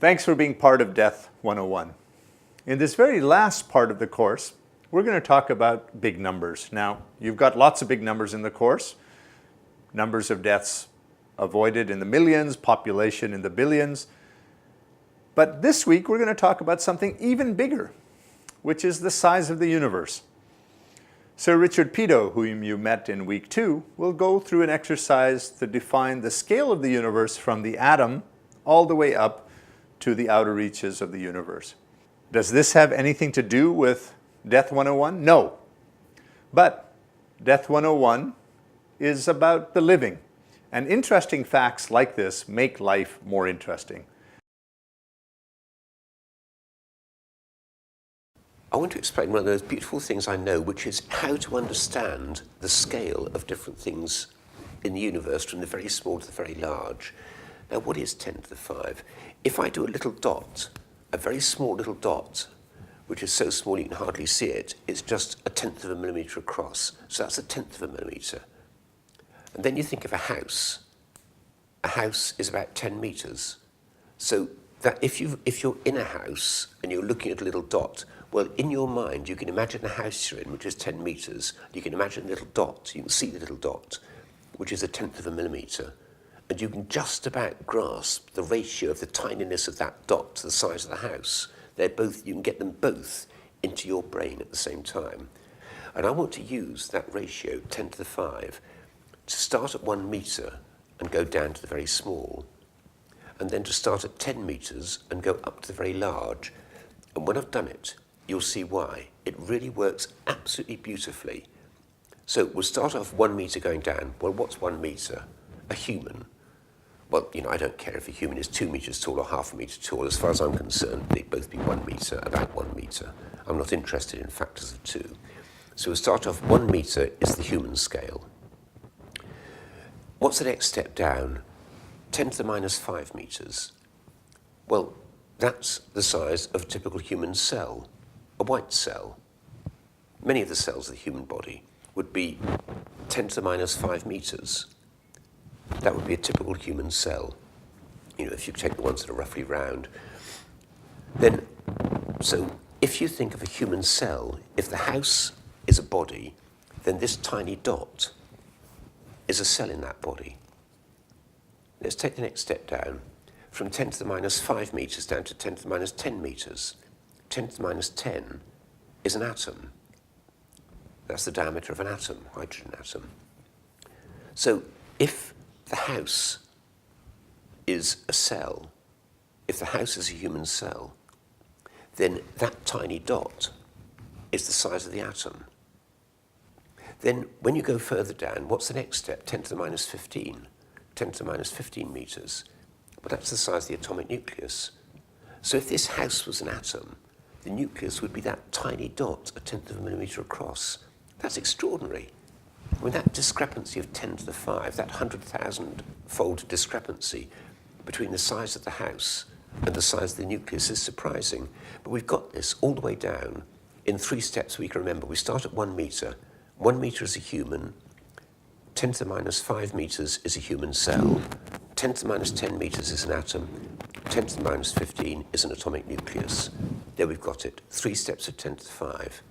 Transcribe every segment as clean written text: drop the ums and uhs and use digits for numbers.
Thanks for being part of Death 101. In this very last part of the course, we're going to talk about big numbers. Now, you've got lots of big numbers in the course. Numbers of deaths avoided in the millions, population in the billions. But this week, we're going to talk about something even bigger, which is the size of the universe. Sir Richard Peto, whom you met in week 2, will go through an exercise to define the scale of the universe from the atom all the way up to the outer reaches of the universe. Does this have anything to do with Death 101? No. But Death 101 is about the living. And interesting facts like this make life more interesting. I want to explain one of those beautiful things I know, which is how to understand the scale of different things in the universe, from the very small to the very large. Now, what is 10 to the 5? If I do a little dot, a very small little dot, which is so small you can hardly see it, it's just a tenth of a millimetre across. So that's a tenth of a millimetre. And then you think of a house. A house is about 10 metres. So that if you're in a house and you're looking at a little dot, well, in your mind, you can imagine the house you're in, which is 10 metres. You can imagine a little dot. You can see the little dot, which is a tenth of a millimetre. And you can just about grasp the ratio of the tininess of that dot to the size of the house. You can get them both into your brain at the same time. And I want to use that ratio, 10 to the 5, to start at 1 metre and go down to the very small, and then to start at 10 metres and go up to the very large. And when I've done it, you'll see why. It really works absolutely beautifully. So we'll start off 1 metre going down. Well, what's 1 metre? A human. Well, I don't care if a human is 2 metres tall or half a metre tall. As far as I'm concerned, they'd both be 1 metre, about 1 metre. I'm not interested in factors of 2. So we'll start off 1 metre is the human scale. What's the next step down? 10 to the minus 5 metres. Well, that's the size of a typical human cell, a white cell. Many of the cells of the human body would be 10 to the minus 5 metres. That would be a typical human cell, if you take the ones that are roughly round. So if you think of a human cell, if the house is a body, then this tiny dot is a cell in that body. Let's take the next step down, from 10 to the minus 5 metres down to 10 to the minus 10 metres. 10 to the minus 10 is an atom. That's the diameter of an atom, hydrogen atom. So if the house is a cell, if the house is a human cell, then that tiny dot is the size of the atom. Then when you go further down, what's the next step? 10 to the minus 15. 10 to the minus 15 metres. Well, that's the size of the atomic nucleus. So if this house was an atom, the nucleus would be that tiny dot, a tenth of a millimetre across. That's extraordinary. I mean, that discrepancy of 10 to the 5, that 100,000-fold discrepancy between the size of the house and the size of the nucleus is surprising. But we've got this all the way down in 3 steps we can remember. We start at 1 metre. 1 metre is a human. 10 to the minus 5 metres is a human cell. 10 to the minus 10 metres is an atom. 10 to the minus 15 is an atomic nucleus. There we've got it. 3 steps of 10 to the 5.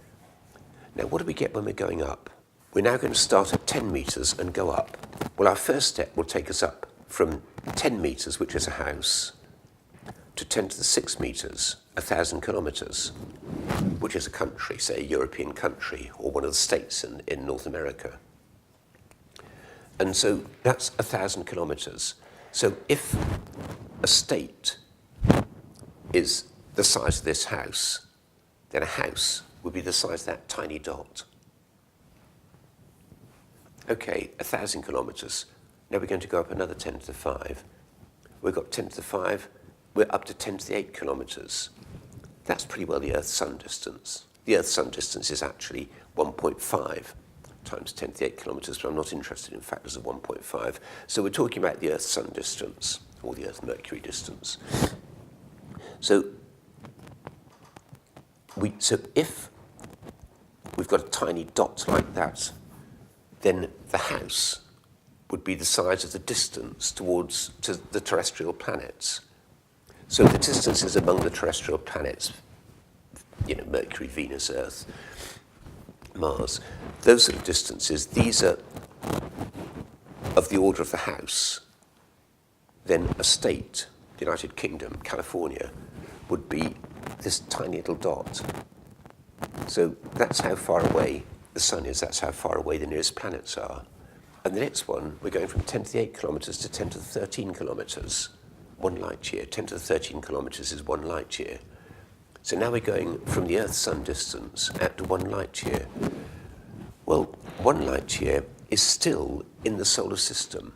Now, what do we get when we're going up? We're now going to start at 10 metres and go up. Well, our first step will take us up from 10 metres, which is a house, to 10 to the 6 metres, 1,000 kilometres, which is a country, say a European country, or one of the states in North America. And so that's 1,000 kilometres. So if a state is the size of this house, then a house would be the size of that tiny dot. Okay, 1,000 kilometres. Now we're going to go up another 10 to the 5. We've got 10 to the 5. We're up to 10 to the 8 kilometres. That's pretty well the Earth-Sun distance. The Earth-Sun distance is actually 1.5 times 10 to the 8 kilometres, but I'm not interested in factors of 1.5. So we're talking about the Earth-Sun distance, or the Earth-Mercury distance. So if we've got a tiny dot like that, then the house would be the size of the distance to the terrestrial planets. So the distances among the terrestrial planets, Mercury, Venus, Earth, Mars, those sort of distances, these are of the order of the house. Then a state, the United Kingdom, California, would be this tiny little dot. So that's how far away the sun is, that's how far away the nearest planets are. And the next one, we're going from 10 to the 8 kilometers to 10 to the 13 kilometers, 1 light year. 10 to the 13 kilometers is 1 light year. So now we're going from the Earth-Sun distance out to 1 light year. Well, 1 light year is still in the solar system.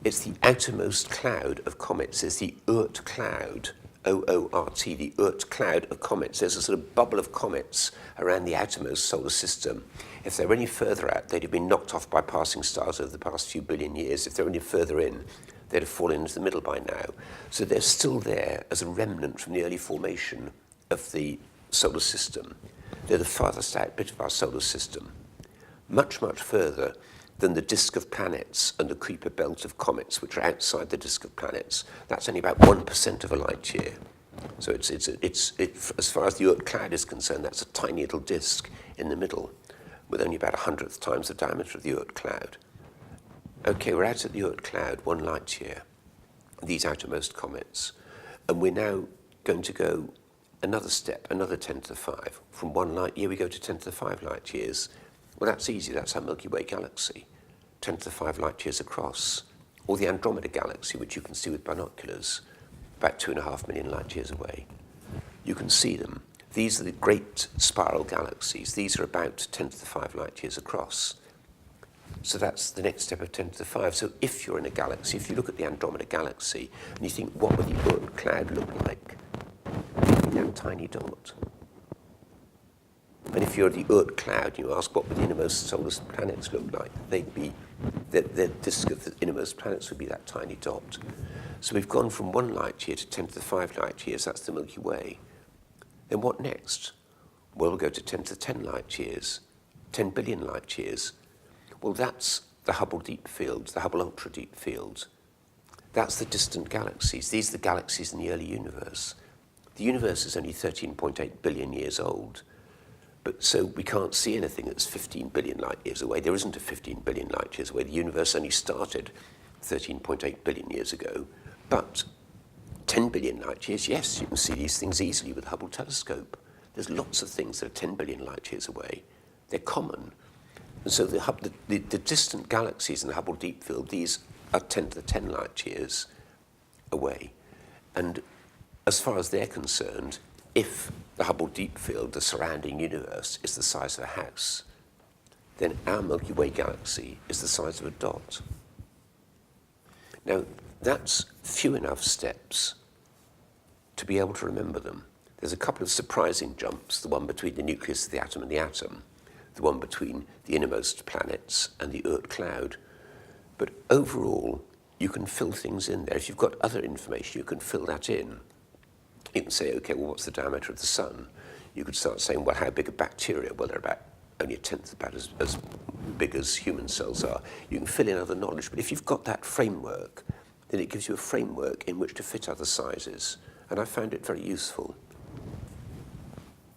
It's the outermost cloud of comets. It's the Oort cloud, O-O-R-T, the Oort cloud of comets. There's a sort of bubble of comets around the outermost solar system. If they were any further out, they'd have been knocked off by passing stars over the past few billion years. If they were any further in, they'd have fallen into the middle by now. So they're still there as a remnant from the early formation of the solar system. They're the farthest out bit of our solar system, much, much further than the disk of planets and the Kuiper belt of comets, which are outside the disk of planets. That's only about 1% of a light year. So it's as far as the Oort cloud is concerned, that's a tiny little disk in the middle, with only about 100th times the diameter of the Oort cloud. Okay, we're out at the Oort cloud, 1 light year, these outermost comets, and we're now going to go another step, another 10 to the 5. From 1 light year, we go to 10 to the 5 light years. Well, that's easy. That's our Milky Way galaxy, 10 to the 5 light years across. Or the Andromeda galaxy, which you can see with binoculars, about 2.5 million light years away. You can see them. These are the great spiral galaxies. These are about 10 to the 5 light years across. So that's the next step of 10 to the 5. So if you're in a galaxy, if you look at the Andromeda galaxy, and you think, what would the Oort cloud look like? That tiny dot. And if you're the Oort cloud, you ask what would the innermost solar planets look like? They'd be, the disk of the innermost planets would be that tiny dot. So we've gone from 1 light year to 10 to the 5 light years. That's the Milky Way. Then what next? Well, we'll go to 10 to the 10 light years, 10 billion light years. Well, that's the Hubble Deep Field, the Hubble Ultra Deep Field. That's the distant galaxies. These are the galaxies in the early universe. The universe is only 13.8 billion years old, but so we can't see anything that's 15 billion light years away. There isn't a 15 billion light years away. The universe only started 13.8 billion years ago, but 10 billion light years, yes, you can see these things easily with the Hubble telescope. There's lots of things that are 10 billion light years away. They're common. And so the distant galaxies in the Hubble Deep Field, these are 10 to the 10 light years away. And as far as they're concerned, if the Hubble Deep Field, the surrounding universe, is the size of a house, then our Milky Way galaxy is the size of a dot. Now, that's few enough steps to be able to remember them. There's a couple of surprising jumps, the one between the nucleus of the atom and the atom, the one between the innermost planets and the Oort cloud. But overall, you can fill things in there. If you've got other information, you can fill that in. You can say, okay, well, what's the diameter of the sun? You could start saying, well, how big are bacteria? Well, they're about only a tenth about as big as human cells are. You can fill in other knowledge. But if you've got that framework, then it gives you a framework in which to fit other sizes. And I found it very useful.